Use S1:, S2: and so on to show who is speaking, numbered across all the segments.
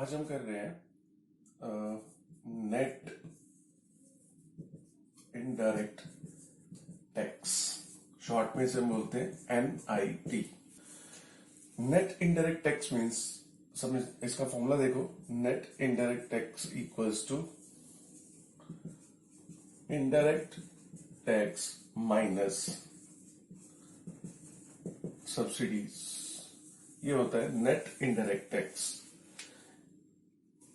S1: आज हम कर रहे हैं नेट इनडायरेक्ट टैक्स, शॉर्ट में इसे हम बोलते हैं NIT। Net indirect tax means, सब इसका फॉर्मूला देखो, net indirect tax equals to indirect tax minus subsidies, ये होता है नेट इनडायरेक्ट टैक्स।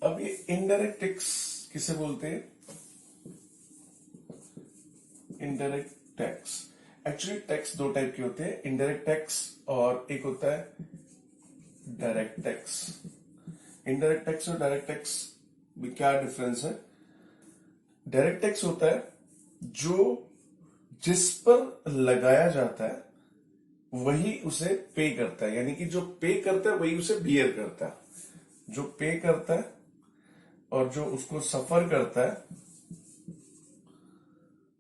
S1: अब ये इनडायरेक्ट टैक्स किसे बोलते हैं? इनडायरेक्ट टैक्स, एक्चुअली टैक्स दो टाइप के होते हैं, इनडायरेक्ट टैक्स और एक होता है डायरेक्ट टैक्स। इनडायरेक्ट टैक्स और डायरेक्ट टैक्स में क्या डिफरेंस है? डायरेक्ट टैक्स होता है जो जिस पर लगाया जाता है वही उसे पे करता है, यानी कि जो पे करता है वही उसे बियर करता है। जो पे करता है और जो उसको सफर करता है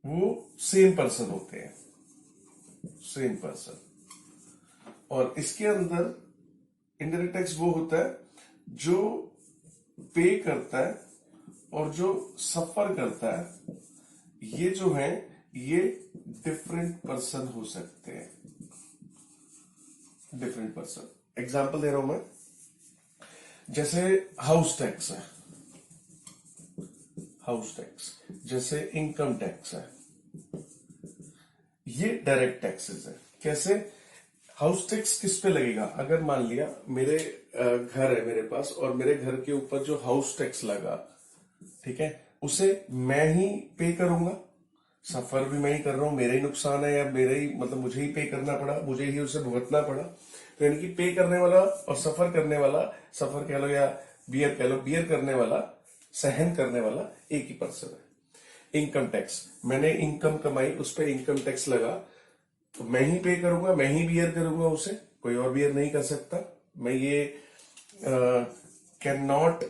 S1: वो सेम पर्सन होते हैं, सेम पर्सन। और इसके अंदर इनडायरेक्ट टैक्स वो होता है जो पे करता है और जो सफर करता है, ये जो है ये डिफरेंट पर्सन हो सकते हैं, डिफरेंट पर्सन। एग्जाम्पल दे रहा हूं मैं, जैसे हाउस टैक्स है, हाउस टैक्स, जैसे इनकम टैक्स है, ये डायरेक्ट टैक्सेस है। कैसे? हाउस टैक्स किस पे लगेगा? अगर मान लिया मेरे घर है मेरे पास और मेरे घर के ऊपर जो हाउस टैक्स लगा, ठीक है, उसे मैं ही पे करूंगा, सफर भी मैं ही कर रहा हूं, मेरा ही नुकसान है या मेरे ही मतलब मुझे ही पे करना पड़ा, मुझे ही उसे भुगतना पड़ा। तो यानी कि पे करने वाला और सफर करने वाला, सफर कह लो या बियर कह लो, बियर करने वाला, सहन करने वाला एक ही पर्सन है। इनकम टैक्स, मैंने इनकम कमाई, उस पर इनकम टैक्स लगा, तो मैं ही पे करूंगा, मैं ही बियर करूंगा उसे, कोई और बियर नहीं कर सकता। मैं ये can not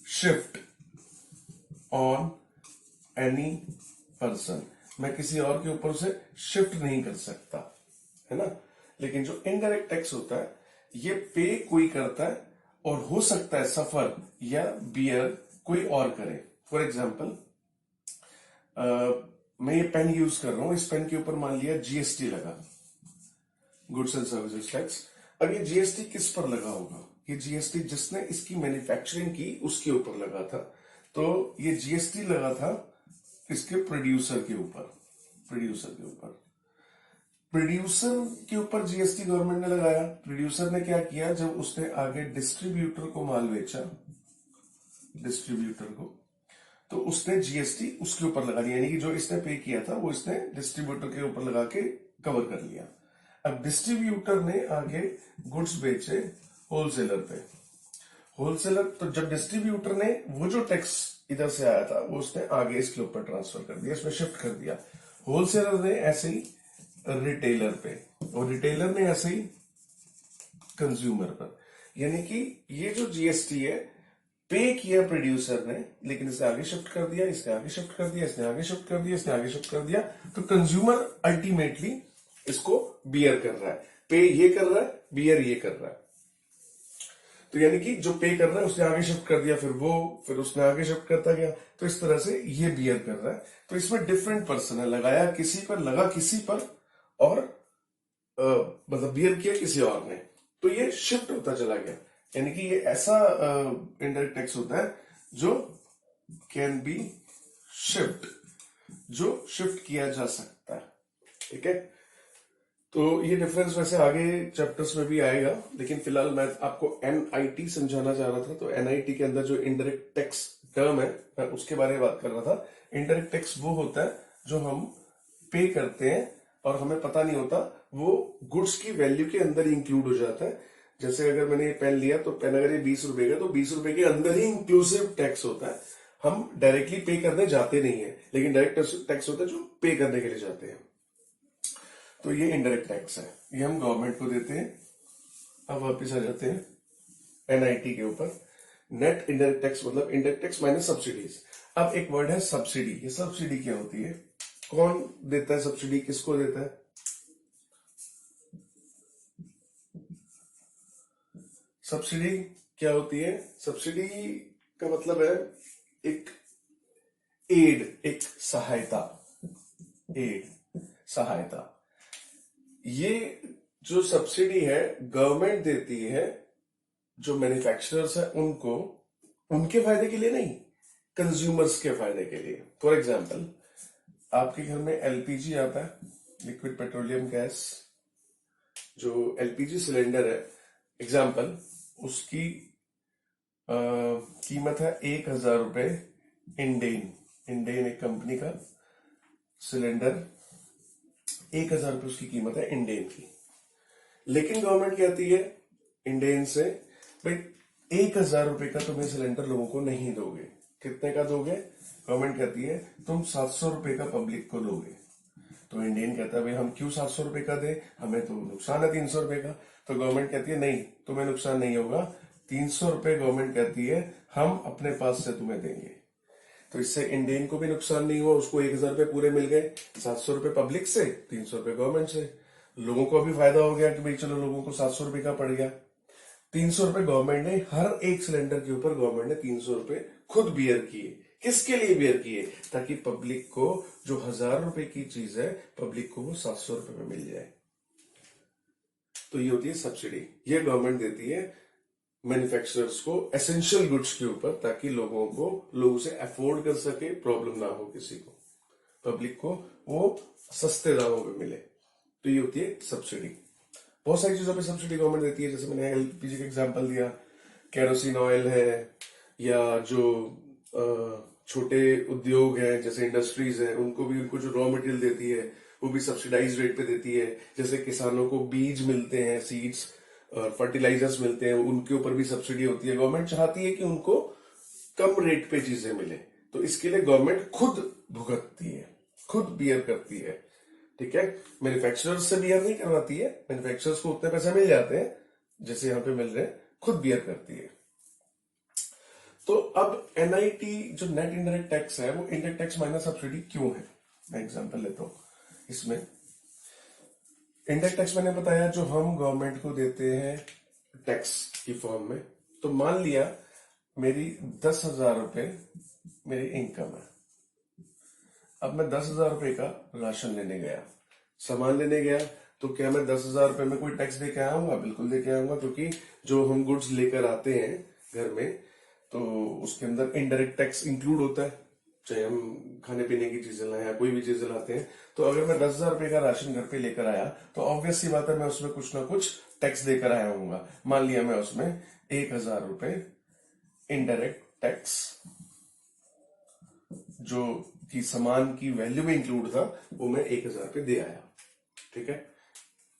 S1: shift on any person, मैं किसी और के ऊपर उसे शिफ्ट नहीं कर सकता, है ना। लेकिन जो इनडायरेक्ट टैक्स होता है ये पे कोई करता है और हो सकता है सफर या बियर कोई और करे। फॉर एग्जाम्पल, मैं ये पेन यूज कर रहा हूं, इस पेन के ऊपर मान लिया GST लगा, गुड्स एंड सर्विसेज टैक्स। अब ये GST किस पर लगा होगा? ये GST जिसने इसकी मैन्युफैक्चरिंग की उसके ऊपर लगा था। तो ये GST लगा था इसके प्रोड्यूसर के ऊपर, प्रोड्यूसर के ऊपर, प्रोड्यूसर के ऊपर GST गवर्नमेंट ने लगाया। प्रोड्यूसर ने क्या किया, जब उसने आगे डिस्ट्रीब्यूटर को माल बेचा, डिस्ट्रीब्यूटर को, तो उसने GST उसके ऊपर लगा दिया, यानी कि जो इसने पे किया था वो इसने डिस्ट्रीब्यूटर के ऊपर लगा के कवर कर लिया। अब डिस्ट्रीब्यूटर ने आगे गुड्स बेचे होलसेलर पे, होलसेलर, तो जब डिस्ट्रीब्यूटर ने वो जो टैक्स इधर से आया था वो उसने आगे इसके ऊपर ट्रांसफर कर दिया, इसमें शिफ्ट कर दिया। होलसेलर ने ऐसे ही रिटेलर पे, और रिटेलर ने ऐसे ही कंज्यूमर पर। यानी कि ये जो GST है पे किया प्रोड्यूसर ने, लेकिन इसे आगे शिफ्ट कर दिया, इसने आगे शिफ्ट कर दिया, इसने आगे शिफ्ट कर दिया, इसने आगे शिफ्ट कर दिया, तो कंज्यूमर अल्टीमेटली इसको बियर कर रहा है। पे ये कर रहा है, बियर ये कर रहा है। तो यानी कि जो पे कर रहा है उसने आगे शिफ्ट कर दिया, फिर वो, फिर उसने आगे शिफ्ट करता गया, तो इस तरह से ये बियर कर रहा है। तो इसमें डिफरेंट पर्सन है, लगाया किसी पर, लगा किसी पर, और मतलब बियर किया किसी और ने, तो ये शिफ्ट होता चला गया। यानी कि ये ऐसा इनडायरेक्ट टैक्स होता है जो कैन बी शिफ्ट, जो शिफ्ट किया जा सकता है, ठीक है। तो ये डिफरेंस वैसे आगे चैप्टर्स में भी आएगा, लेकिन फिलहाल मैं आपको NIT समझाना चाह रहा था। तो NIT के अंदर जो इनडायरेक्ट टैक्स टर्म है, मैं उसके बारे में बात कर रहा था। इनडायरेक्ट टैक्स वो होता है जो हम पे करते हैं और हमें पता नहीं होता, वो गुड्स की वैल्यू के अंदर इंक्लूड हो जाता है। जैसे अगर मैंने ये पेन लिया, तो पेन अगर ये 20 रुपए का, तो 20 रुपए के अंदर ही इंक्लूसिव टैक्स होता है। हम डायरेक्टली पे करने जाते नहीं है, लेकिन डायरेक्ट टैक्स होता है जो पे करने के लिए जाते हैं। तो ये इनडायरेक्ट टैक्स है, ये हम गवर्नमेंट को देते हैं। अब वापिस आ जाते हैं NIT के ऊपर। नेट इनडायरेक्ट टैक्स मतलब इनडायरेक्ट टैक्स माइनस सब्सिडीज। अब एक वर्ड है सब्सिडी। ये सब्सिडी क्या होती है? कौन देता है सब्सिडी, किसको देता है? सब्सिडी क्या होती है? सब्सिडी का मतलब है एक एड, एक सहायता, एड, सहायता। ये जो सब्सिडी है गवर्नमेंट देती है जो मैन्युफैक्चरर्स है उनको, उनके फायदे के लिए नहीं, कंज्यूमर्स के फायदे के लिए। फॉर एग्जाम्पल, आपके घर में एलपीजी आता है, लिक्विड पेट्रोलियम गैस, जो एलपीजी सिलेंडर है, एग्जाम्पल, उसकी कीमत है 1,000 रुपए। इंडेन, इंडेन एक कंपनी का सिलेंडर, 1,000 रुपए उसकी कीमत है इंडेन की। लेकिन गवर्नमेंट कहती है इंडेन से, भाई 1,000 रुपए का तुम्हें सिलेंडर लोगों को नहीं दोगे। कितने का दोगे? गवर्नमेंट कहती है तुम 700 रुपए का पब्लिक को दोगे। तो इंडियन कहता है भाई हम क्यों 700 रुपए का दें, हमें तो नुकसान है 300 रुपए का। तो गवर्नमेंट कहती है नहीं, तुम्हें नुकसान नहीं होगा, 300 रुपए गवर्नमेंट कहती है हम अपने पास से तुम्हें देंगे। तो इससे इंडियन को भी नुकसान नहीं हुआ, उसको 1,000 रुपए पूरे मिल गए, 700 रुपए पब्लिक से, 300 रुपए गवर्नमेंट से। लोगों को भी फायदा हो गया कि भाई चलो लोगों को 700 रुपए का पड़ गया। 300 रुपए गवर्नमेंट ने, हर एक सिलेंडर के ऊपर गवर्नमेंट ने 300 रुपए खुद बियर किए। किसके लिए बियर किए? ताकि पब्लिक को जो 1,000 रुपए की चीज है, पब्लिक को वो 700 रुपए में मिल जाए। तो ये होती है सब्सिडी। ये गवर्नमेंट देती है मैन्युफैक्चरर्स को एसेंशियल गुड्स के ऊपर, ताकि लोग उसे अफोर्ड कर सके, प्रॉब्लम ना हो किसी को, पब्लिक को वो सस्ते दामों पे मिले। तो ये होती है सब्सिडी। बहुत सारी चीजों पे सब्सिडी गवर्नमेंट देती है, जैसे मैंने एलपीजी का एग्जांपल दिया, केरोसिन ऑयल है, या जो छोटे उद्योग हैं जैसे इंडस्ट्रीज हैं, उनको भी उनको जो रॉ मटेरियल देती है वो भी सब्सिडाइज रेट पे देती है। जैसे किसानों को बीज मिलते हैं, सीड्स और फर्टिलाइजर्स मिलते हैं, उनके ऊपर भी सब्सिडी होती है। गवर्नमेंट चाहती है कि उनको कम रेट पे चीजें मिले, तो इसके लिए गवर्नमेंट खुद भुगतती है, खुद बियर करती है। ठीक है, मैन्युफैक्चरर्स से बियर नहीं करवाती है, मैन्युफैक्चरर्स को उतने पैसे मिल जाते हैं जैसे यहां पे मिल रहे हैं, खुद बियर करती है। तो अब एनआईटी जो नेट इनडायरेक्ट टैक्स है, वो इनडायरेक्ट टैक्स माइनस सब्सिडी क्यों है? मैं एग्जांपल लेता हूं इसमें। इनडायरेक्ट टैक्स मैंने बताया जो हम गवर्नमेंट को देते हैं टैक्स की फॉर्म में। तो मान लिया मेरी 10,000 रुपए मेरी इनकम है। अब मैं 10,000 रुपए का राशन लेने गया, सामान लेने गया, तो क्या मैं 10,000 रुपए में कोई टैक्स दे के आऊंगा? बिल्कुल दे के आऊंगा, क्योंकि जो हम गुड्स लेकर आते हैं घर में, तो उसके अंदर इनडायरेक्ट टैक्स इंक्लूड होता है। चाहे हम खाने पीने की चीजें लाए या कोई भी चीजें लाते हैं, तो अगर मैं 10,000 रुपए का राशन घर पे लेकर आया, तो ऑब्वियस सी बात है मैं उसमें कुछ ना कुछ टैक्स देकर आया हूंगा। मान लिया मैं उसमें 1,000 रुपए इनडायरेक्ट टैक्स, जो कि सामान की वैल्यू में इंक्लूड था, वो मैं 1,000 रुपए दे आया। ठीक है,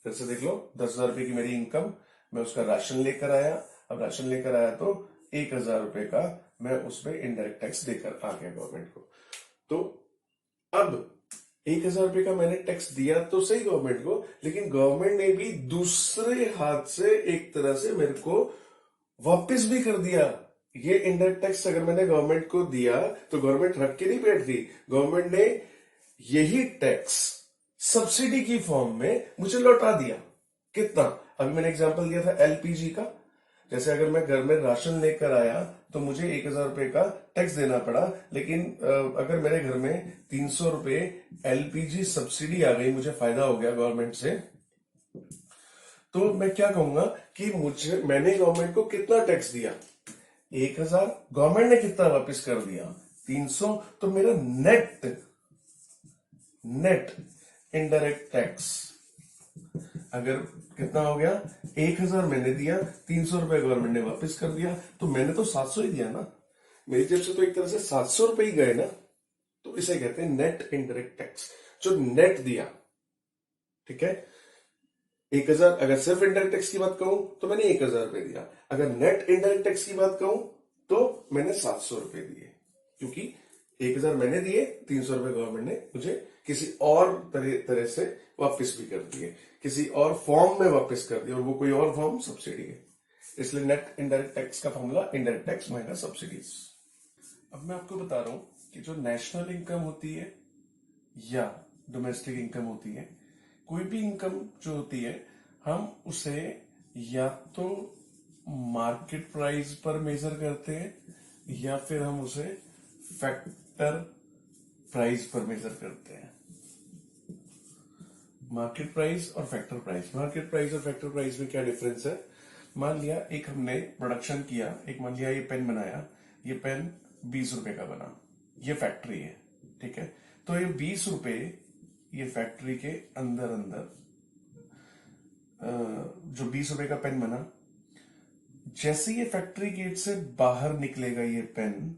S1: फिर से देख लो, 10,000 रुपए की मेरी इनकम, मैं उसका राशन लेकर आया। अब राशन लेकर आया तो 1,000 रुपए का मैं उसमें इनडायरेक्ट टैक्स देकर आ गया गवर्नमेंट को। तो अब 1,000 रुपए का मैंने टैक्स दिया तो सही गवर्नमेंट को, लेकिन गवर्नमेंट ने भी दूसरे हाथ से एक तरह से मेरे को वापस भी कर दिया। ये इनडायरेक्ट टैक्स अगर मैंने गवर्नमेंट को दिया तो गवर्नमेंट रख के नहीं बैठ गई, गवर्नमेंट ने यही टैक्स सब्सिडी की फॉर्म में मुझे लौटा दिया। कितना? अभी मैंने एग्जांपल दिया था एलपीजी का। जैसे अगर मैं घर में राशन लेकर आया तो मुझे 1,000 रुपए का टैक्स देना पड़ा, लेकिन अगर मेरे घर में 300 रुपए एलपीजी सब्सिडी आ गई, मुझे फायदा हो गया गवर्नमेंट से, तो मैं क्या कहूंगा कि मैंने गवर्नमेंट को कितना टैक्स दिया? 1,000। गवर्नमेंट ने कितना वापस कर दिया? 300। तो मेरा नेट इनडायरेक्ट टैक्स अगर कितना हो गया? 1,000 मैंने दिया, 300 रुपए गवर्नमेंट ने वापस कर दिया, तो मैंने तो 700 ही दिया ना, मेरी जेब से तो एक तरह से 700 रुपए ही गए ना। तो इसे कहते हैं नेट इनडायरेक्ट टैक्स, जो नेट दिया। ठीक है, 1,000 अगर सिर्फ इनडायरेक्ट टैक्स की बात कहूं तो मैंने 1,000 रुपए दिया, अगर नेट इनडायरेक्ट टैक्स की बात कहूं तो मैंने 700 रुपए दिए, क्योंकि 1,000 मैंने दिए, 300 रुपए गवर्नमेंट ने मुझे किसी और तरह से वापस भी कर दिए, किसी और फॉर्म में वापस कर दिए, और वो कोई और फॉर्म सब्सिडी है। इसलिए नेट इनडायरेक्ट टैक्स का formula indirect tax minus subsidies. अब मैं आपको बता रहा हूं कि जो नेशनल इनकम होती है या डोमेस्टिक इनकम होती है, कोई भी इनकम जो होती है, हम उसे या तो मार्केट प्राइस पर मेजर करते हैं या फिर हम उसे फैक्टर प्राइस पर मेजर करते हैं। मार्केट प्राइस और फैक्टर प्राइस, मार्केट प्राइस और फैक्टर प्राइस में क्या डिफरेंस है? मान लिया एक हमने प्रोडक्शन किया, एक मान लिया ये पेन बनाया, ये पेन 20 रुपए का बना, ये फैक्ट्री है, ठीक है। तो ये 20 रुपए ये फैक्ट्री के अंदर अंदर जो 20 रुपए का पेन बना, जैसे ये फैक्ट्री गेट से बाहर निकलेगा ये पेन,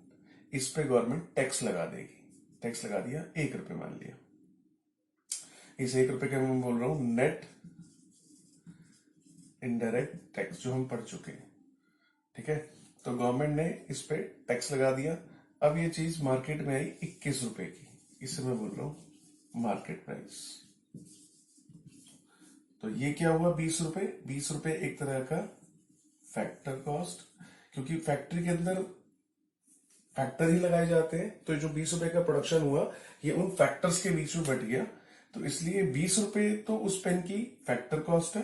S1: इस पे गवर्नमेंट टैक्स लगा देगी। टैक्स लगा दिया 1 रुपए मान लिया, इस 1 रुपए का मैं बोल रहा हूं नेट इनडायरेक्ट टैक्स, जो हम पढ़ चुके हैं, ठीक है। तो गवर्नमेंट ने इस पे टैक्स लगा दिया। अब ये चीज मार्केट में आई 21 रुपए की, इसे मैं बोल रहा हूं मार्केट प्राइस। तो ये क्या हुआ? 20 रुपए। 20 रुपए एक तरह का फैक्टर कॉस्ट, क्योंकि फैक्ट्री के अंदर फैक्टर ही लगाए जाते हैं, तो जो 20 रुपए का प्रोडक्शन हुआ ये उन फैक्टर्स के बीच में बट गया, तो इसलिए 20 रुपए तो उस पेन की फैक्टर कॉस्ट है,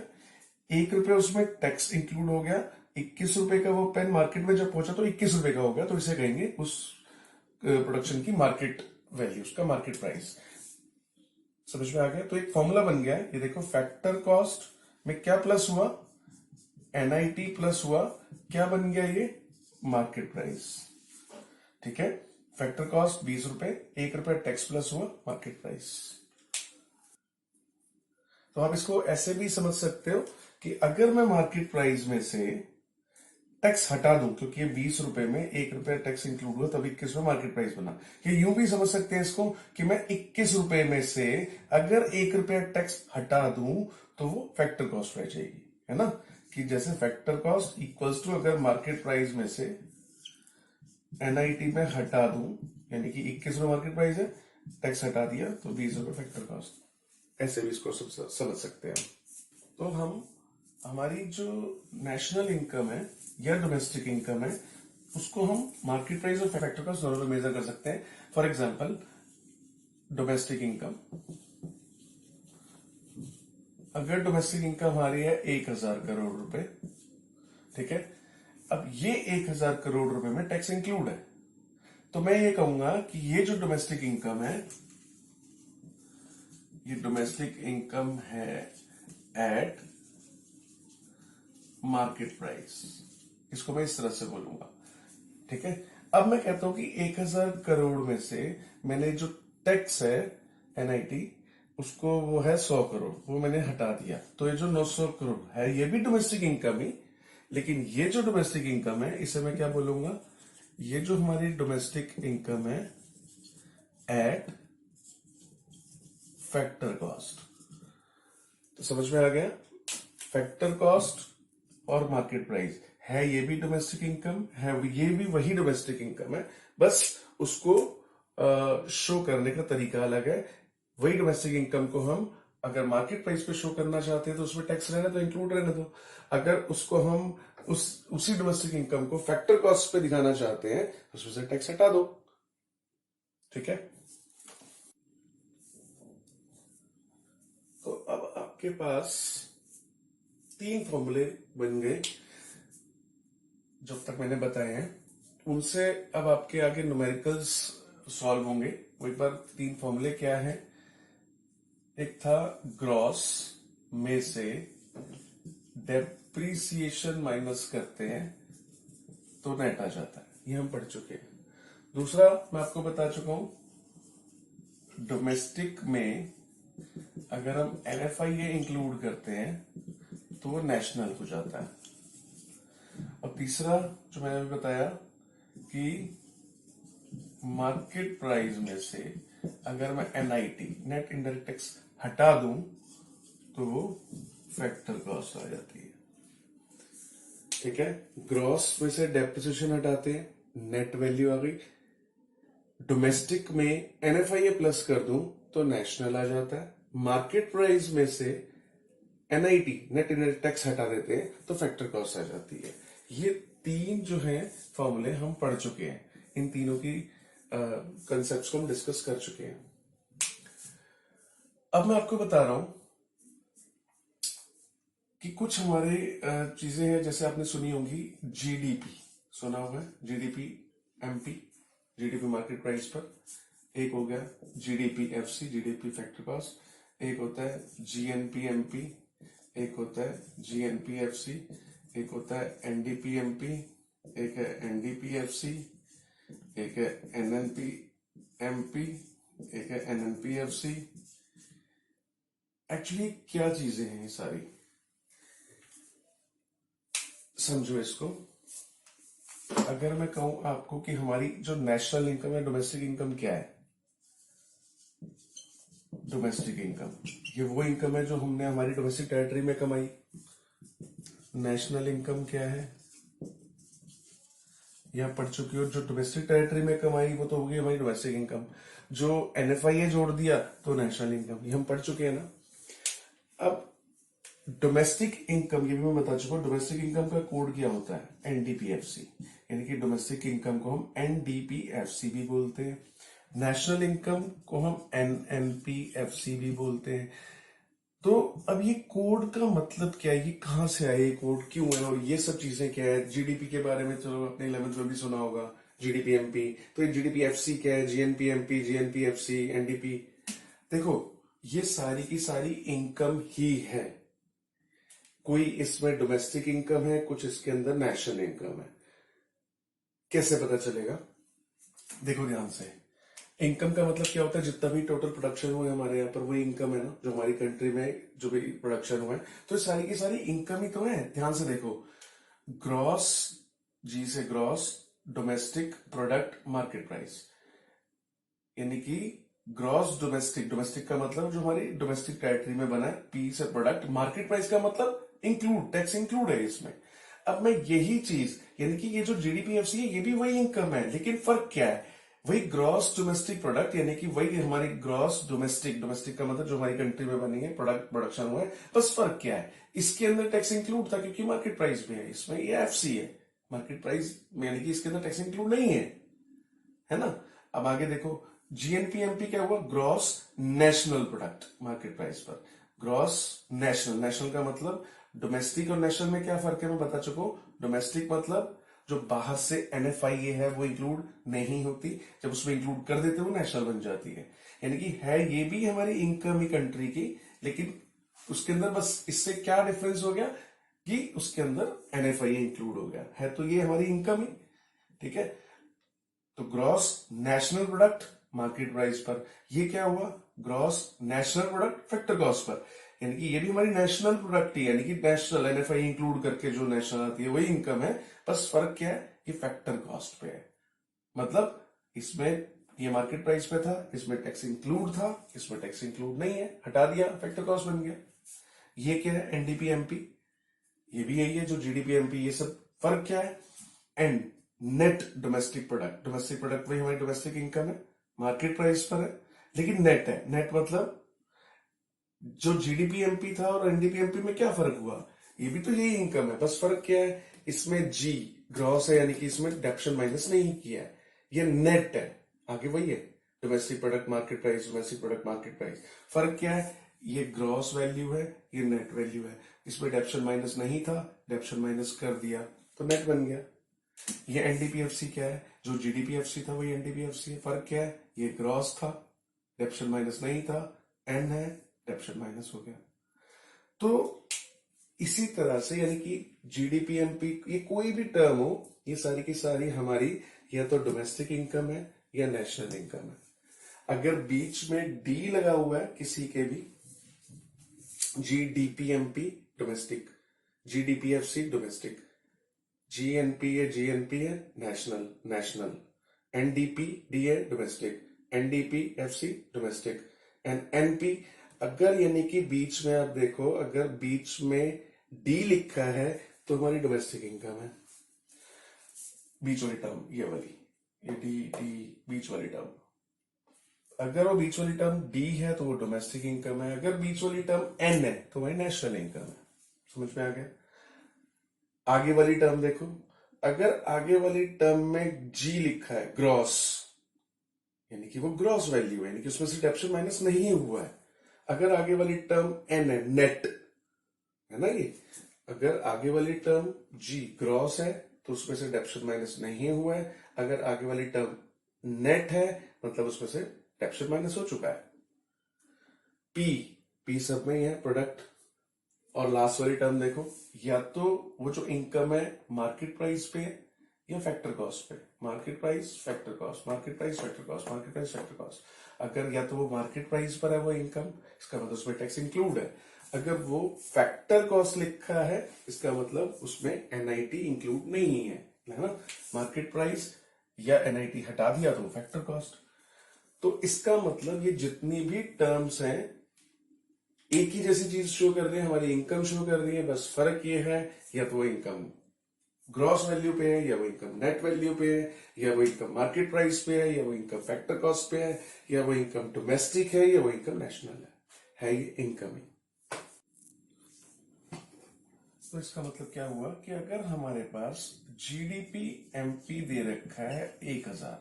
S1: 1 रुपए उसमें टैक्स इंक्लूड हो गया, 21 रुपए का वो पेन मार्केट में जब पहुंचा तो 21 रुपए का हो गया, तो इसे कहेंगे उस प्रोडक्शन की मार्केट वैल्यू, उसका मार्केट प्राइस। समझ में आ गया? तो एक फॉर्मूला बन गया है, ये देखो फैक्टर कॉस्ट में क्या प्लस हुआ? एनआईटी प्लस हुआ, क्या बन गया ये? मार्केट प्राइस, ठीक है। फैक्टर कॉस्ट 20 रुपए, 1 रुपए टैक्स प्लस हुआ, मार्केट प्राइस। तो आप इसको ऐसे भी समझ सकते हो कि अगर मैं मार्केट प्राइस में से टैक्स हटा दूं, क्योंकि ये 20 रुपए में 1 रुपए टैक्स इंक्लूड हुआ, तब 21 में मार्केट प्राइस बना। ये यूं भी समझ सकते हैं इसको कि मैं 21 रुपए में से अगर 1 रुपया टैक्स हटा दूं तो वो फैक्टर कॉस्ट रह जाएगी, है ना। कि जैसे फैक्टर कॉस्ट इक्वल्स टू, अगर मार्केट प्राइस में से एनआईटी में हटा दूं, यानी कि 21 रुपए मार्केट प्राइस है, टैक्स हटा दिया तो 20 रुपए फैक्टर कॉस्ट। ऐसे भी इसको समझ सकते हैं। तो हम हमारी जो नेशनल इनकम है या डोमेस्टिक इनकम है, उसको हम मार्केट प्राइस और फैक्टर कॉस्ट दोनों में मेजर कर सकते हैं। फॉर एग्जांपल डोमेस्टिक इनकम, अगर डोमेस्टिक इनकम हमारी है 1000 करोड़ रुपए, ठीक है। अब ये 1000 करोड़ रुपए में टैक्स इंक्लूड है, तो मैं ये कहूंगा कि ये जो डोमेस्टिक इनकम है, ये डोमेस्टिक इनकम है एट मार्केट प्राइस, इसको मैं इस तरह से बोलूंगा, ठीक है। अब मैं कहता हूं कि 1000 करोड़ में से मैंने जो टैक्स है एनआईटी, उसको वो है 100 करोड़, वो मैंने हटा दिया, तो ये जो 900 करोड़ है ये भी डोमेस्टिक इनकम ही, लेकिन ये जो डोमेस्टिक इनकम है इसे मैं क्या बोलूंगा? ये जो हमारी डोमेस्टिक इनकम है एट फैक्टर कॉस्ट। तो समझ में आ गया? फैक्टर कॉस्ट और मार्केट प्राइस है, ये भी डोमेस्टिक इनकम है, ये भी वही डोमेस्टिक इनकम है, बस उसको शो करने का तरीका अलग है। वही डोमेस्टिक इनकम को हम अगर मार्केट प्राइस पे शो करना चाहते हैं तो उसमें टैक्स रहने तो इंक्लूड रहने दो, अगर उसको हम उसी डोमेस्टिक इनकम को फैक्टर कॉस्ट पे दिखाना चाहते हैं उसमें से टैक्स हटा दो, ठीक है। तो अब आपके पास 3 फॉर्मूले बन गए जब तक मैंने बताए हैं, उनसे अब आपके आगे न्यूमेरिकल्स सॉल्व होंगे। वो एक बार 3 फॉर्मूले क्या है? एक था ग्रॉस में से डेप्रीसिएशन माइनस करते हैं तो नेट आ जाता है, ये हम पढ़ चुके हैं। दूसरा मैं आपको बता चुका हूं, डोमेस्टिक में अगर हम एनएफआईए इंक्लूड करते हैं तो वो नेशनल हो जाता है। और तीसरा जो मैंने अभी बताया कि मार्केट प्राइस में से अगर मैं एनआईटी नेट इनडायरेक्ट टैक्स हटा दूं तो वो फैक्टर कॉस्ट आ जाती है, ठीक है। ग्रॉस में से डेप्रिसिएशन हटाते हैं, नेट वैल्यू आ गई। डोमेस्टिक में एनएफआईए प्लस कर दूं तो नेशनल आ जाता है। मार्केट प्राइस में से एनआईटी नेट इनडायरेक्ट टैक्स हटा देते हैं तो फैक्टर कॉस्ट आ जाती है। ये 3 जो है फॉर्मूले हम पढ़ चुके हैं, इन तीनों की कंसेप्ट्स को हम डिस्कस कर चुके हैं। अब मैं आपको बता रहा हूं कि कुछ हमारे चीजें हैं, जैसे आपने सुनी होंगी जीडीपी, सुना होगा GDP MP, GDP market price पर। एक हो गया GDP FC, GDP factor cost. एक होता है जीएनपी एमपी, एक होता है जीएनपी एफसी, एक होता है एनडीपी एमपी, एक है एनडीपी एफसी, एक है एनएनपी एमपी, एक है एनएनपी एफसी। एक्चुअली क्या चीजें हैं ये सारी, समझो इसको। अगर मैं कहूं आपको कि हमारी जो नेशनल इनकम है, डोमेस्टिक इनकम क्या है, डोमेस्टिक इनकम ये वो इनकम है जो हमने हमारी डोमेस्टिक टेरिटरी में कमाई। नेशनल इनकम क्या है, यह पढ़ चुकी हो, जो डोमेस्टिक टेरिटरी में कमाई वो तो होगी हमारी डोमेस्टिक इनकम। जो एनएफआई जोड़ दिया तो नेशनल इनकम, ये हम पढ़ चुके हैं ना। अब डोमेस्टिक इनकम, ये भी मैं बता चुका हूं, डोमेस्टिक इनकम का कोड क्या होता है, एनडीपीएफसी। यानी कि डोमेस्टिक इनकम को हम एनडीपीएफसी भी बोलते हैं, नेशनल इनकम को हम एनएनपीएफसी भी बोलते हैं। तो अब ये कोड का मतलब क्या है, ये कहां से आया, ये कोड क्यों है, और ये सब चीजें क्या है। जीडीपी के बारे में चलो आपने 11th में भी सुना होगा, जीडीपी एमपी। तो ये जीडीपी एफसी क्या है, GNP MP, GNP FC, NDP. देखो ये सारी की सारी इनकम ही है। कोई इसमें डोमेस्टिक इनकम है, कुछ इसके अंदर नेशनल इनकम है। कैसे पता चलेगा, देखो ध्यान से। इनकम का मतलब क्या होता है, जितना भी टोटल प्रोडक्शन हुआ है हमारे यहाँ पर, वही इनकम है ना, जो हमारी कंट्री में जो भी प्रोडक्शन हुआ है, तो सारी की सारी इनकम ही तो है। ध्यान से देखो, ग्रॉस, जी से gross domestic product market price, यानी कि ग्रॉस डोमेस्टिक, डोमेस्टिक का मतलब जो हमारी डोमेस्टिक टेरिटरी में बना है, पी से प्रोडक्ट, मार्केट प्राइस का मतलब इंक्लूड, टैक्स इंक्लूड है इसमें। अब मैं यही चीज, यानी कि ये जो जीडीपीएफसी है ये भी वही इनकम है, लेकिन फर्क क्या है, वही ग्रॉस डोमेस्टिक प्रोडक्ट, यानी कि वही हमारी ग्रॉस डोमेस्टिक, डोमेस्टिक का मतलब जो हमारी कंट्री में बनी है, प्रोडक्ट प्रोडक्शन हुआ है। बस फर्क क्या है, इसके अंदर टैक्स इंक्लूड था क्योंकि मार्केट प्राइस भी है, इसमें ये एफसी है, मार्केट प्राइस यानी कि इसके अंदर टैक्स इंक्लूड नहीं है ना। अब आगे देखो, जीएनपीएमपी क्या हुआ, gross national product market price पर, ग्रॉस नेशनल, नेशनल का मतलब डोमेस्टिक और नेशनल में क्या फर्क है मैं बता चुका हूं। डोमेस्टिक मतलब जो बाहर से एनएफआईए है वो इंक्लूड नहीं होती, जब उसमें इंक्लूड कर देते वो नेशनल बन जाती है। यानी कि है ये भी हमारी इनकम ही कंट्री की, लेकिन उसके अंदर बस इससे क्या डिफरेंस हो गया कि उसके अंदर एनएफआईए इंक्लूड हो गया है, तो ये हमारी इनकम ही, ठीक है। तो gross national product market price पर, ये क्या हुआ, gross national product factor cost per, यानी कि ये भी हमारी नेशनल प्रोडक्ट ही, यानी कि नेशनल एनएफआई इंक्लूड करके जो नेशनल आती है वही इनकम है। बस फर्क क्या है, ये फैक्टर कॉस्ट पे है। मतलब इसमें ये मार्केट प्राइस पे था, इसमें टैक्स इंक्लूड था, इसमें टैक्स इंक्लूड नहीं है, हटा दिया, फैक्टर कॉस्ट बन गया। ये क्या है, एनडीपी एमपी, ये भी यही है जो जीडीपी एमपी, ये सब फर्क क्या है। And net domestic product, domestic product वही हमारी डोमेस्टिक इनकम है, मार्केट प्राइस पर है, लेकिन नेट है। नेट मतलब जो जीडीपी एमपी था और एनडीपी एमपी में क्या फर्क हुआ, ये भी तो यही इनकम है, बस फर्क क्या है, इसमें जी ग्रॉस है, यानी कि इसमें डेप्शन माइनस नहीं किया है, ये नेट है, आगे वही है, domestic product market price, domestic product market price. फर्क क्या है, ये ग्रॉस वैल्यू है, ये नेट वैल्यू है, इसमें डेप्शन माइनस नहीं था, डेप्शन माइनस कर दिया तो नेट बन गया। ये एनडीपीएफसी क्या है, जो जीडीपीएफसी था वही एनडीपीएफसी है। फर्क क्या है, ये ग्रॉस था, डेप्शन माइनस नहीं था, एन है, डेप्शन माइनस हो गया। तो इसी तरह से यानी कि जीडीपीएमपी, ये कोई भी टर्म हो, ये सारी की सारी हमारी या तो डोमेस्टिक इनकम है या नेशनल इनकम है। अगर बीच में डी लगा हुआ है किसी के भी, जीडीपीएमपी डोमेस्टिक, जीडीपीएफसी डोमेस्टिक, जीएनपी है नेशनल, नेशनल, एनडीपी डी है domestic, NDP FC domestic, and NP, अगर यानी कि बीच में आप देखो, अगर बीच में डी लिखा है तो हमारी डोमेस्टिक इनकम है, बीच वाली टर्म ये वाली, ये डी डी बीच वाली टर्म, अगर वो बीच वाली टर्म डी है तो वो डोमेस्टिक इनकम है, अगर बीच वाली टर्म एन है तो वही नेशनल इनकम है। समझ में आ गया। आगे वाली टर्म देखो, अगर आगे वाली टर्म में जी लिखा है ग्रॉस, यानी कि वो ग्रॉस वैल्यू है, यानी कि उसमें से डेप्शन माइनस नहीं हुआ है। अगर आगे वाली टर्म एन है नेट, है ना। ये अगर आगे वाली टर्म जी ग्रॉस है तो उसमें से डेप्शन माइनस नहीं हुआ है, अगर आगे वाली टर्म नेट है मतलब उसमें से डेप्शन माइनस हो चुका है। पी पी सब में ही है प्रोडक्ट। और लास्ट वाली टर्म देखो, या तो वो जो इनकम है मार्केट प्राइस पे है या फैक्टर कॉस्ट पे। Market price factor cost, market price factor cost, market price factor cost. अगर या तो वो मार्केट प्राइस पर है वो इनकम, इसका मतलब उसमें टैक्स इंक्लूड है। अगर वो फैक्टर कॉस्ट लिखा है इसका मतलब उसमें एनआईटी इंक्लूड नहीं है ना। मार्केट प्राइस या एनआईटी हटा दिया तो फैक्टर कॉस्ट। तो इसका मतलब ये जितनी भी टर्म्स हैं एक ही जैसी चीज शो कर रही है, हमारी इनकम शो कर रही है, बस फर्क ये है या तो वो इनकम ग्रॉस वैल्यू पे है या वो इनकम नेट वैल्यू पे है, या वो इनकम मार्केट प्राइस पे है या वो इनकम फैक्टर कॉस्ट पे है, या वो इनकम डोमेस्टिक है या वो इनकम नेशनल है ये इनकम ही। तो इसका मतलब क्या हुआ कि अगर हमारे पास जीडीपी एमपी दे रखा है 1000,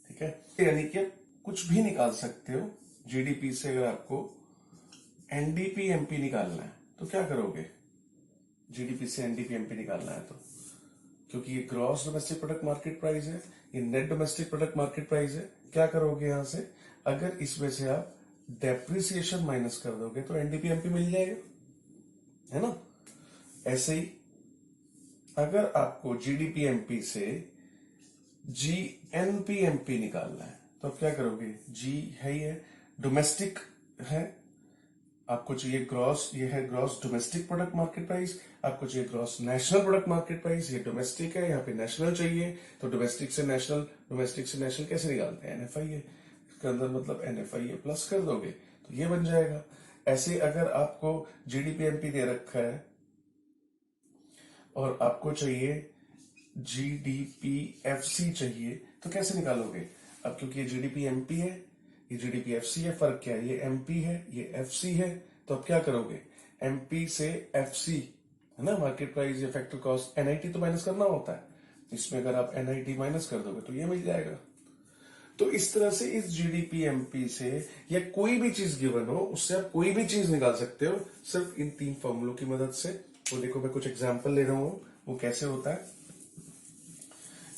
S1: ठीक है, यानी कि आप कुछ भी निकाल सकते हो जीडीपी से। अगर आपको एनडीपी एमपी निकालना है तो क्या करोगे, जीडीपी से एनडीपी एमपी निकालना है तो, क्योंकि ये gross domestic product market price है, ये net domestic product market price है। क्या करोगे यहां से, अगर इसमें से आप डेप्रिसिएशन माइनस कर दोगे तो एनडीपी एमपी मिल जाएगा, है ना। ऐसे ही अगर आपको जीडीपी एमपी से जीएनपी एमपी निकालना है तो आप क्या करोगे, जी है ये डोमेस्टिक है, आपको चाहिए ग्रॉस, ये है gross domestic product market price, आपको चाहिए gross national product market price, ये डोमेस्टिक है, यहाँ पे नेशनल चाहिए। तो डोमेस्टिक से नेशनल, डोमेस्टिक से नेशनल कैसे निकालते हैं, एनएफआईए इसके अंदर, मतलब एनएफआईए प्लस कर दोगे तो ये बन जाएगा। ऐसे अगर आपको जीडीपी एमपी दे रखा है और आपको चाहिए जीडीपीएफसी चाहिए तो कैसे निकालोगे, अब क्योंकि ये जीडीपी एमपी है, ये जीडीपी एफसी है, फर्क क्या है, ये एमपी है ये एफसी है, तो अब क्या करोगे, एमपी से एफसी है ना, मार्केट प्राइस या फैक्टर कॉस्ट, एनआईटी तो माइनस करना होता है, इसमें अगर आप एनआईटी माइनस कर दोगे तो ये मिल जाएगा। तो इस तरह से इस जीडीपी एमपी से या कोई भी चीज गिवन हो उससे आप कोई भी चीज निकाल सकते हो सिर्फ इन 3 फॉर्मूलों की मदद से। तो देखो मैं कुछ एग्जांपल ले रहा हूं वो कैसे होता है।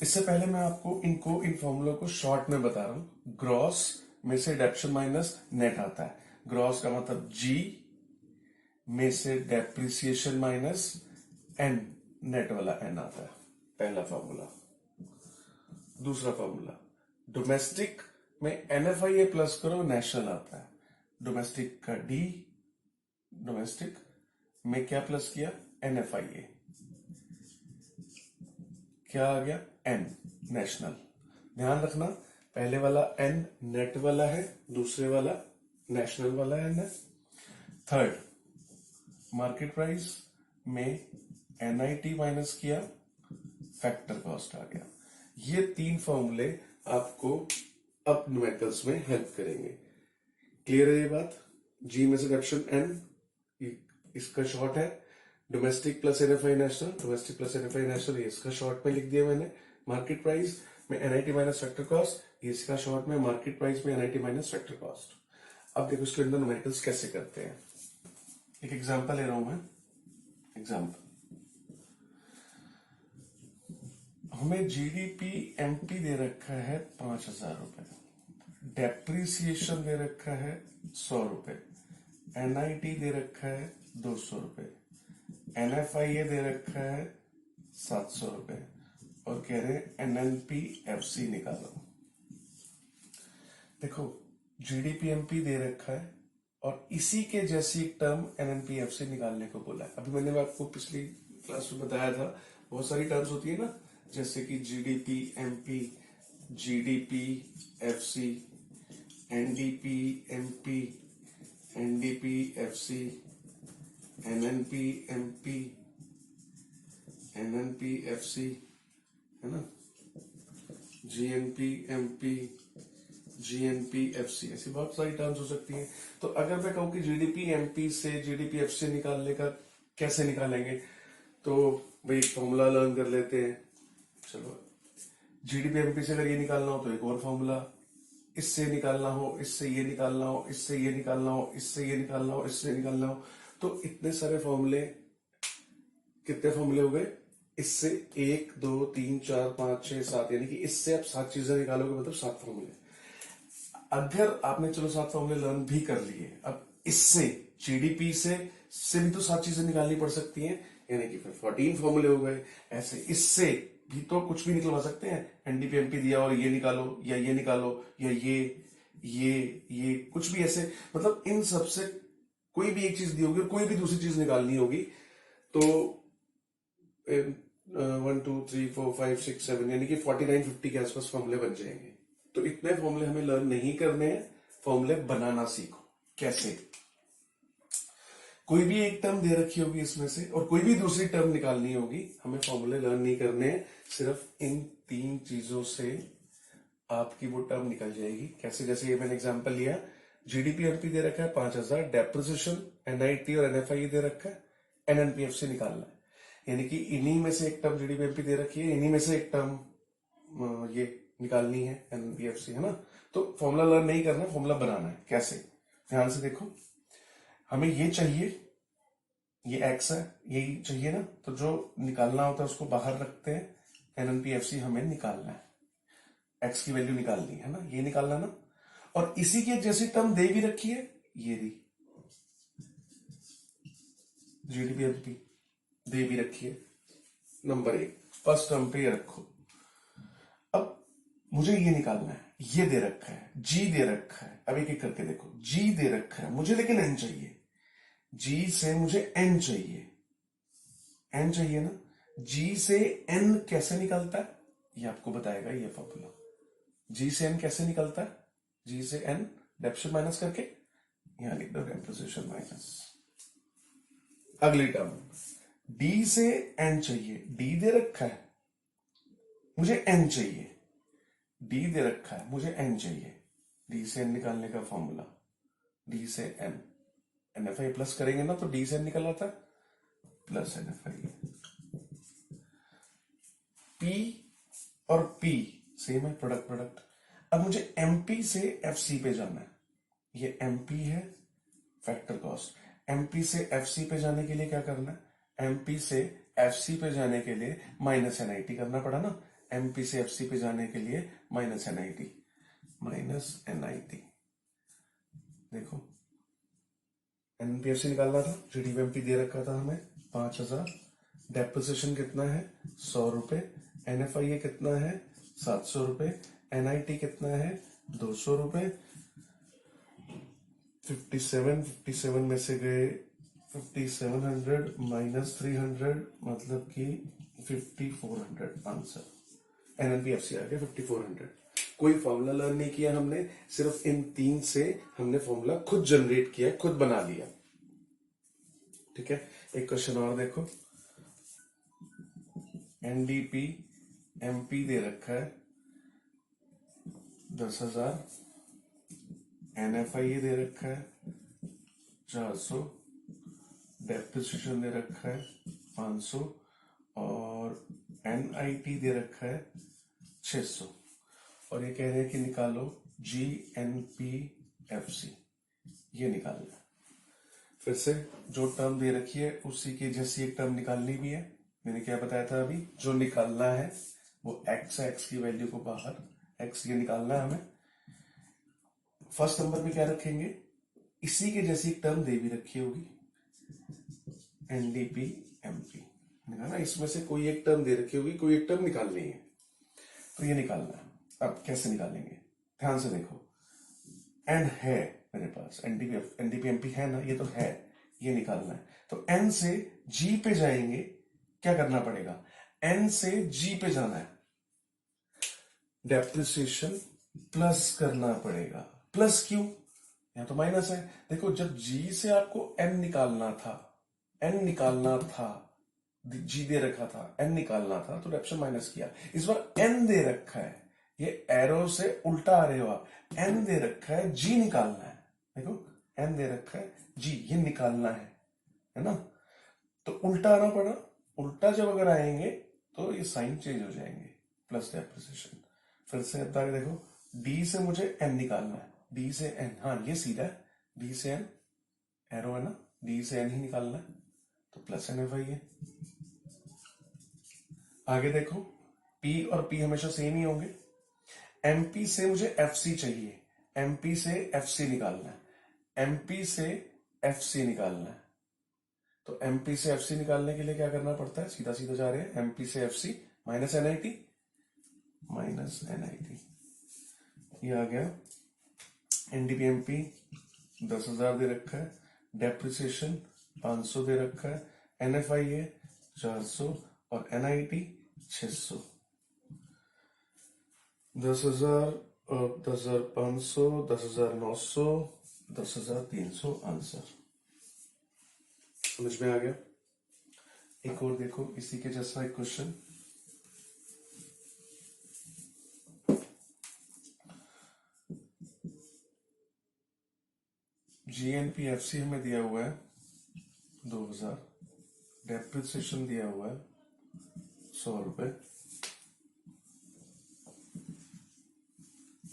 S1: इससे पहले मैं आपको इन फॉर्मूलों को शॉर्ट में बता रहा हूं। ग्रॉस में से डेप्शन माइनस नेट आता है, ग्रॉस का मतलब जी में से डेप्रिसिएशन माइनस एन, नेट वाला एन आता है, पहला फॉर्मूला। दूसरा फॉर्मूला, डोमेस्टिक में एनएफआईए प्लस करो नेशनल आता है, डोमेस्टिक का डी, डोमेस्टिक में क्या प्लस किया, एनएफआईए, क्या आ गया, एन, नेशनल। ध्यान रखना पहले वाला एन नेट वाला है, दूसरे वाला नेशनल वाला एन है। थर्ड, मार्केट प्राइस में एनआईटी माइनस किया, फैक्टर कॉस्ट आ गया। ये 3 फॉर्मूले आपको अब न्यूमेरिकल्स में हेल्प करेंगे। क्लियर है ये बात। जी में से डेप्शन एन, इसका शॉर्ट है domestic plus NFI national, domestic plus NFI national, ये इसका शॉर्ट में लिख दिया मैंने। मार्केट प्राइस में एनआईटी माइनस फैक्टर कॉस्ट, ये इसका शॉर्ट में मार्केट प्राइस में एनआईटी माइनस फैक्टर कॉस्ट। अब देखो इसके अंदर न्यूमेरिकल्स कैसे करते हैं। एक एग्जांपल ले रहा हूं मैं। एग्जांपल, हमें जीडीपी एमपी दे रखा है 5000 रुपए, डेप्रिसिएशन दे रखा है 100 रुपए, एनआईटी दे रखा है 200 रुपए, एनएफआईए दे रखा है 700 रुपए, और कह रहे हैं एनएनपी एफसी निकालो। देखो जीडीपी एमपी दे रखा है और इसी के जैसी एक टर्म एनएनपी एफसी निकालने को बोला है। अभी मैंने आपको पिछली क्लास में बताया था बहुत सारी टर्म्स होती है ना, जैसे कि GDP MP, GDP FC, NDP MP, NDP FC, NNP MP, NNP FC, है ना, जीएनपी एमपी, जीएनपी एफसी, ऐसी बहुत सारी टर्म्स हो सकती हैं। तो अगर मैं कहूं कि जीडीपी एमपी से जीडीपी एफसी निकालने का कैसे निकालेंगे, तो भाई एक फॉर्मूला लर्न कर लेते हैं। चलो, जीडीपी एमपी से अगर ये निकालना हो तो एक और फॉर्मूला, इससे निकालना हो, इससे ये निकालना हो, इससे ये निकालना हो, इससे ये निकालना हो, इससे निकालना हो, तो इतने सारे फॉर्मूले, कितने फॉर्मूले हो गए इससे? 1 2 3 4 5 6 7, यानी कि इससे आप 7 चीजें निकालोगे, मतलब 7 फॉर्मूले। अगर आपने चलो 7 फॉर्मूले लर्न भी कर लिए, अब इससे जीडीपी से भी तो 7 चीजें निकालनी पड़ सकती हैं, यानी कि फिर 14 फॉर्मूले हो गए। ऐसे इससे भी तो कुछ भी निकलवा सकते हैं, एनडीपीएमपी दिया और ये निकालो या ये निकालो या ये कुछ भी ऐसे, मतलब इन सब से कोई भी एक चीज दी होगी और कोई भी दूसरी चीज निकालनी होगी, तो 1 2 3 4 5 6 7 यानी कि 49 50 के आसपास फॉर्मूले बन जाएंगे। तो इतने फॉर्मूले हमें लर्न नहीं करने हैं, फॉर्मूले बनाना सीखो। कैसे? कोई भी एक टर्म दे रखी होगी इसमें से और कोई भी दूसरी टर्म निकालनी होगी, हमें फॉर्मूले लर्न नहीं करने हैं, सिर्फ इन 3 चीजों से आपकी वो टर्म निकल जाएगी। कैसे? जैसे ये मैंने एग्जांपल लिया, जीडीपी एमपी दे रखा है 5000, डेप्रिसिएशन एनआईटी और एनएफआई दे रखा है, एनएनपीएफसी निकालना है, यानी कि इन्हीं में से एक टर्म जीडीपी एमपी दे रखी है, इन्हीं में से एक टर्म ये निकालनी है, एनपीएफसी, है ना। तो फॉर्मूला लर्न नहीं करना, फॉर्मूला बनाना है। कैसे? ध्यान से देखो, हमें ये चाहिए, ये एक्स है, यही चाहिए ना, तो जो निकालना होता है उसको बाहर रखते हैं, एनएनपीएफसी हमें निकालना है, एक्स की वैल्यू निकालनी है ना, ये निकालना ना। और इसी के जैसी टर्म दे भी रखी है, ये दी जीडीपी एमपी दे भी रखी है, नंबर 1 फर्स्ट टर्म पे ये रखो। अब मुझे ये निकालना है, ये दे रखा है, जी दे रखा है, अब एक एक करके देखो, जी दे रखा है मुझे, लेकिन एन चाहिए, जी से मुझे एन चाहिए, एन चाहिए ना। जी से एन कैसे निकलता है, ये आपको बताएगा ये फॉर्मूला। जी से एन कैसे निकलता है? जी से एन डेप्थ माइनस करके, यहां लिख दो डेप्रिसिएशन माइनस। अगली टर्म, डी से एन चाहिए, डी दे रखा है, मुझे एन चाहिए, डी दे रखा है, मुझे एन चाहिए, डी से एन निकालने का फॉर्मूला, डी से एन, एनएफआई प्लस करेंगे ना, तो डी से एन निकल आता है प्लस एनएफआई। पी और पी सेम है, प्रोडक्ट प्रोडक्ट। अब मुझे एमपी से एफसी पे जाना है, ये एमपी है, फैक्टर कॉस्ट। एमपी से एफसी पे जाने के लिए क्या करना है? एमपी से एफसी पे जाने के लिए माइनस एनआईटी करना पड़ा ना, एमपी से एफसी पे जाने के लिए माइनस एनआईटी, माइनस एनआईटी। देखो, एनपीएफसी निकालना था, जीडीपीएमपी दे रखा था हमें 5000, डेप्रिसिएशन कितना है 100 रुपए, एनएफआई कितना है 700 रुपए, एनआईटी कितना है 200 रुपए, 57 में से गए 5700 माइनस 300, मतलब कि 5400 आंसर। एनएनपीएफसी आ गया 5400। कोई फॉर्मूला लर्न नहीं किया हमने, सिर्फ इन 3 से हमने फॉर्मूला खुद जनरेट किया, खुद बना लिया। ठीक है, एक क्वेश्चन और देखो, एनडीपी एमपी दे रखा है 10,000, एनएफआई दे रखा है 400, डेप्रिसिएशन दे रखा है 500 और एनआईटी दे रखा है 600, और ये कह रहे हैं कि निकालो G N P F C, ये निकालना है। फिर से जो टर्म दे रखी है उसी की जैसी एक टर्म निकालनी भी है। मैंने क्या बताया था अभी, जो निकालना है वो एक्स है, एक्स की वैल्यू को बाहर, एक्स ये निकालना है हमें। फर्स्ट नंबर पे क्या रखेंगे, इसी के जैसी एक टर्म दे भी रखी होगी, एनडीपी एमपी ना, इसमें से कोई एक टर्म दे रखी होगी, कोई एक टर्म निकालनी है, तो ये निकालना है। अब कैसे निकालेंगे, ध्यान से देखो, एन है मेरे पास, एनडीपीएमपी है ना, ये तो है, ये निकालना है। तो एन से जी पे जाएंगे, क्या करना पड़ेगा, एन से जी पे जाना है, डेप्रिसिएशन प्लस करना पड़ेगा। प्लस क्यों, यहां तो माइनस है। देखो, जब जी से आपको एन निकालना था, एन निकालना था, जी दे रखा था, एन निकालना था, तो डेप्रिसिएशन माइनस किया। इस बार एन दे रखा है, ये एरो से उल्टा आ रहे हो आप, एन दे रखा है, जी निकालना है। देखो, एन दे रखा है, जी ये निकालना है ना, तो उल्टा आना पड़ा। उल्टा जब अगर आएंगे तो ये साइन चेंज हो जाएंगे, प्लस डेप्रिसिएशन। फिर से अब आगे देखो, डी से मुझे एन निकालना है, डी से एन, हाँ ये सीधा है, डी से एन, एरो है ना, डी से एन ही निकालना है, तो प्लस एन एफ आई है। आगे देखो, पी और पी हमेशा सेम ही होंगे। एमपी से मुझे एफ सी चाहिए, एमपी से एफ सी निकालना है, एमपी से एफ सी निकालना है। तो एमपी से एफ सी निकालने के लिए क्या करना पड़ता है, सीधा सीधा जा रहे हैं, एमपी से F C minus NIT, minus NIT, ये आ गया। एनडीपीएमपी 10,000 दे रखा है, डेप्रिसिएशन 500 दे रखा है, एनएफआईए 400 और एनआईटी 600। 10,000 और 10,500, 10,900, 10,300 आंसर। समझ में आ गया। एक और देखो इसी के जैसा एक क्वेश्चन। जीएनपीएफसी हमें दिया हुआ है 2,000, डेप्रिसिएशन दिया हुआ है 100 रुपए,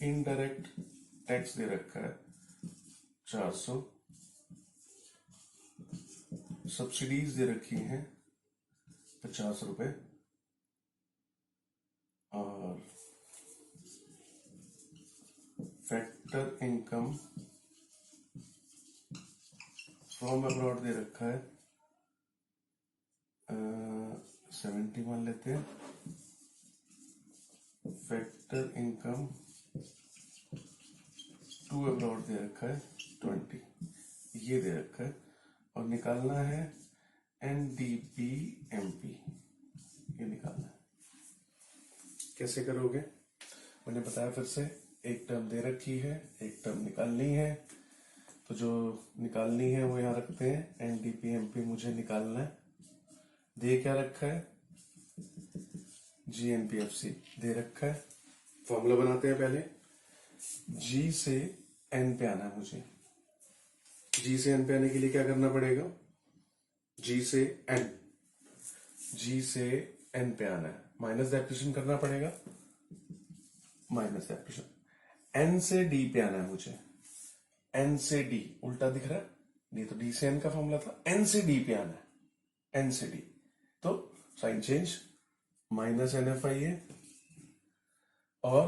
S1: इनडायरेक्ट टैक्स दे रखा है 400, सब्सिडीज दे रखी हैं 50 रुपए, और फैक्टर इनकम फ्रॉम अब्रॉड दे रखा है 70 मान लेते हैं, फैक्टर इनकम टू अब्रॉड दे रखा है 20, ये दे रखा है। और निकालना है एनडीपीएमपी, ये निकालना है। कैसे करोगे, मैंने बताया फिर से, एक टर्म दे रखी है, एक टर्म निकालनी है। तो जो निकालनी है वो यहां रखते हैं, एनडीपीएमपी मुझे निकालना है। दे क्या रखा है, जीएनपीएफसी दे रखा है। फॉर्मूला बनाते हैं पहले, जी से एन पे आना है मुझे। जी से एन पे आने के लिए क्या करना पड़ेगा, जी से एन, जी से एन पे आना है, माइनस डेप्रिसिएशन करना पड़ेगा, माइनस डेप्रिसिएशन। एन से डी पे आना है मुझे, एन से डी, उल्टा दिख रहा है, नहीं तो डी से एन का फॉर्मूला था, एन से डी पे आना है, एन से डी, तो sign change, minus N F I है, और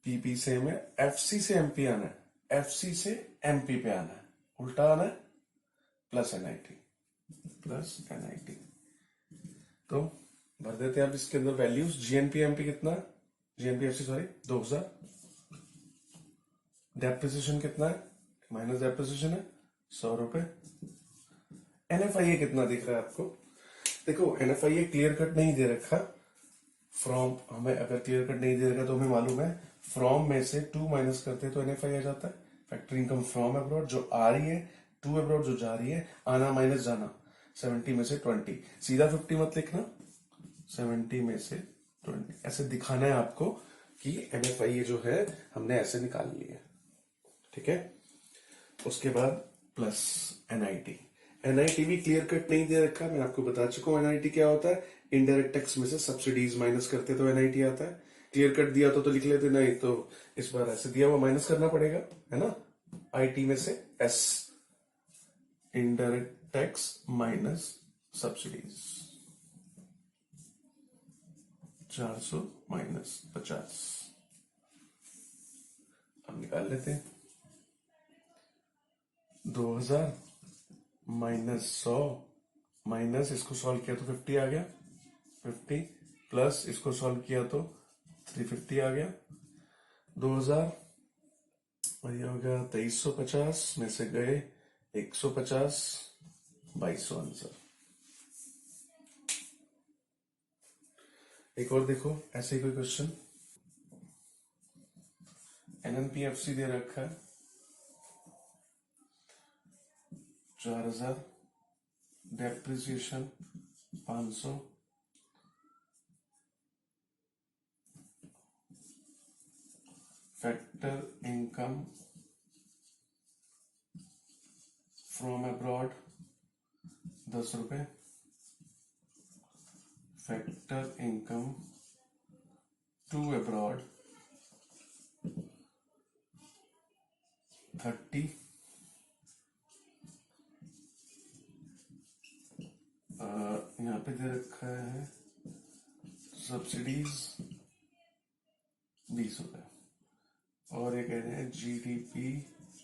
S1: पीपी से में एफ सी से एमपी आना है, एफ सी से एमपी पे आना है, उल्टा आना है, प्लस एनआईटी, प्लस एनआईटी। तो भर देते हैं आप इसके अंदर वैल्यूज। जीएनपीएमपी कितना है, जीएनपीएफसी सॉरी 2,000, डेप्रिसिएशन कितना है, माइनस डेप्रिसिएशन है 100 रुपए। एनएफआईए कितना दिख रहा है आपको, देखो एनएफआईए क्लियर कट नहीं दे रखा, फ्रॉम हमें अगर क्लियर कट नहीं दे रखा तो हमें मालूम है फ्रॉम में से 2 माइनस करते हैं तो एनएफआई आ जाता है। फैक्टर इनकम फ्रॉम अब्रॉड जो आ रही है, 2 अब्रॉड जो जा रही है, आना माइनस जाना, 70 में से 20, सीधा 50 मत लिखना, 70 में से 20, ऐसे दिखाना है आपको कि एनएफआई जो है हमने ऐसे निकाल लिया। ठीक है, उसके बाद प्लस एनआईटी। एनआईटी भी क्लियर कट नहीं दे रखा, मैं आपको बता चुका हूं एनआईटी क्या होता है, इनडायरेक्ट टैक्स में से सब्सिडीज माइनस करते तो एनआईटी आता है। क्लियर कट दिया तो लिख लेते, नहीं तो इस बार ऐसे दिया हुआ माइनस करना पड़ेगा, है ना, आईटी में से S, indirect tax minus subsidies, 400 minus 50, अब निकाल लेते हैं। 2,000 माइनस 100 माइनस इसको सॉल्व किया तो 50 आ गया, 50 प्लस इसको सॉल्व किया तो 350 आ गया। 2,000 और ये हो गया 2,350 में से गए 150, 2,200 आंसर। एक और देखो ऐसे ही कोई क्वेश्चन, एनएनपीएफसी दे रखा है 4,000, depreciation 500, factor income from abroad 10 रुपए, फैक्टर इनकम टू अब्रॉड 30, यहाँ पे दे रखा है सब्सिडीज 20 रुपए और ये कह रहे हैं जीडीपी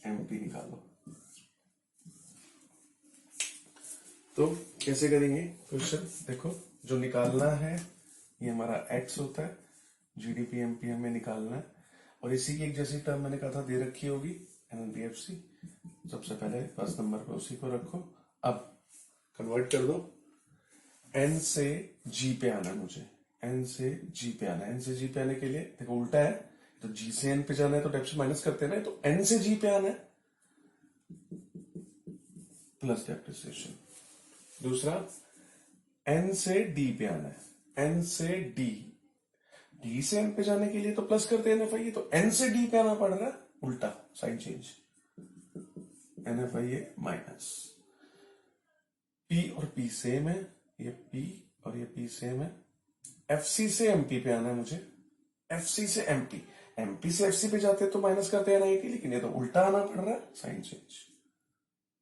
S1: एमपी निकालो। तो कैसे करेंगे क्वेश्चन? देखो, जो निकालना है ये हमारा एक्स होता है, जीडीपी एमपी हमें निकालना है, और इसी की एक जैसी टर्म मैंने कहा था दे रखी होगी एनएनबीएफसी। सबसे पहले फर्स्ट नंबर पे उसी को रखो। अब कन्वर्ट कर दो, एन से जी पे आना है मुझे, एन से जी पे आना है। एन से जी पे आने के लिए देखो उल्टा है, तो जी से एन पे जाना है तो डेप्थ से माइनस करते हैं ना, तो एन से जी पे आना है प्लस डेप्रिसिएशन। दूसरा, एन से डी पे आना है, एन से डी, डी से एन पे जाने के लिए तो प्लस करते हैं एनएफआई, तो एन से डी पे आना पड़ रहा है, उल्टा sign change, NFI minus. P और पी सेम है, ये पी और ये पी सेम है। एफसी से एमपी पे आना है मुझे, एफसी से एमपी, एमपी से एफसी पे जाते तो माइनस करते हैं एनआईटी, लेकिन ये तो उल्टा आना पड़ रहा है, साइन चेंज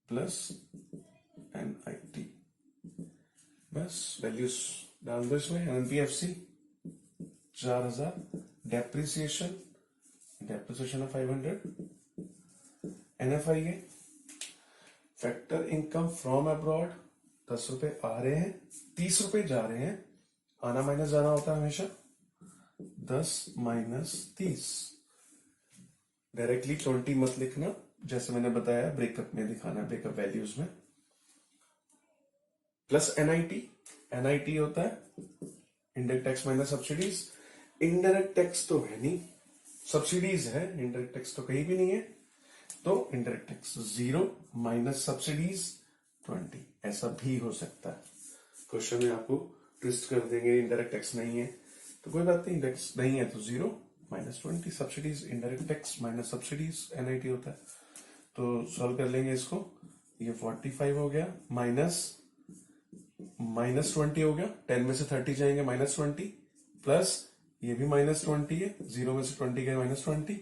S1: प्लस एनआईटी। बस वैल्यूज डाल दो इसमें। एनपीएफसी 4000, डेप्रिसिएशन है 500, NFI factor income from abroad 10 रुपए आ रहे हैं, 30 रुपए जा रहे हैं, आना माइनस जाना होता है हमेशा, 10 माइनस 30। डायरेक्टली 20 मत लिखना, जैसे मैंने बताया ब्रेकअप में दिखाना है, ब्रेकअप वैल्यूज में। प्लस एनआईटी, एनआईटी होता है indirect tax minus subsidies. Indirect tax तो है नहीं, सब्सिडीज है, इनडायरेक्ट टैक्स तो कहीं भी नहीं है, तो इनडायरेक्ट टैक्स 0 माइनस सब्सिडीज 20, ऐसा भी हो सकता है। क्वेश्चन में आपको ट्विस्ट कर देंगे, इनडायरेक्ट टैक्स नहीं है तो कोई बात नहीं, टैक्स नहीं है तो 0 minus 20 subsidies, indirect tax minus subsidies NIT होता है। तो सॉल्व कर लेंगे इसको, ये 45 हो गया, माइनस 20 हो गया, 10 में से 30 जाएंगे -20, प्लस ये भी -20 है, 0 में से 20 गए -20,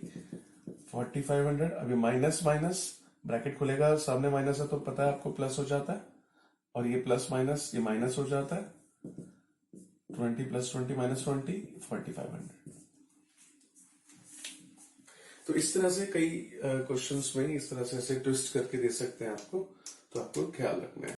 S1: 4500। अभी माइनस माइनस ब्रैकेट खुलेगा, सामने माइनस है तो पता है आपको प्लस हो जाता है, और ये प्लस माइनस ये माइनस हो जाता है, 20 + 20 -20, 4500। तो इस तरह से कई क्वेश्चंस में इस तरह से ऐसे ट्विस्ट करके दे सकते हैं आपको, तो आपको ख्याल रखना है।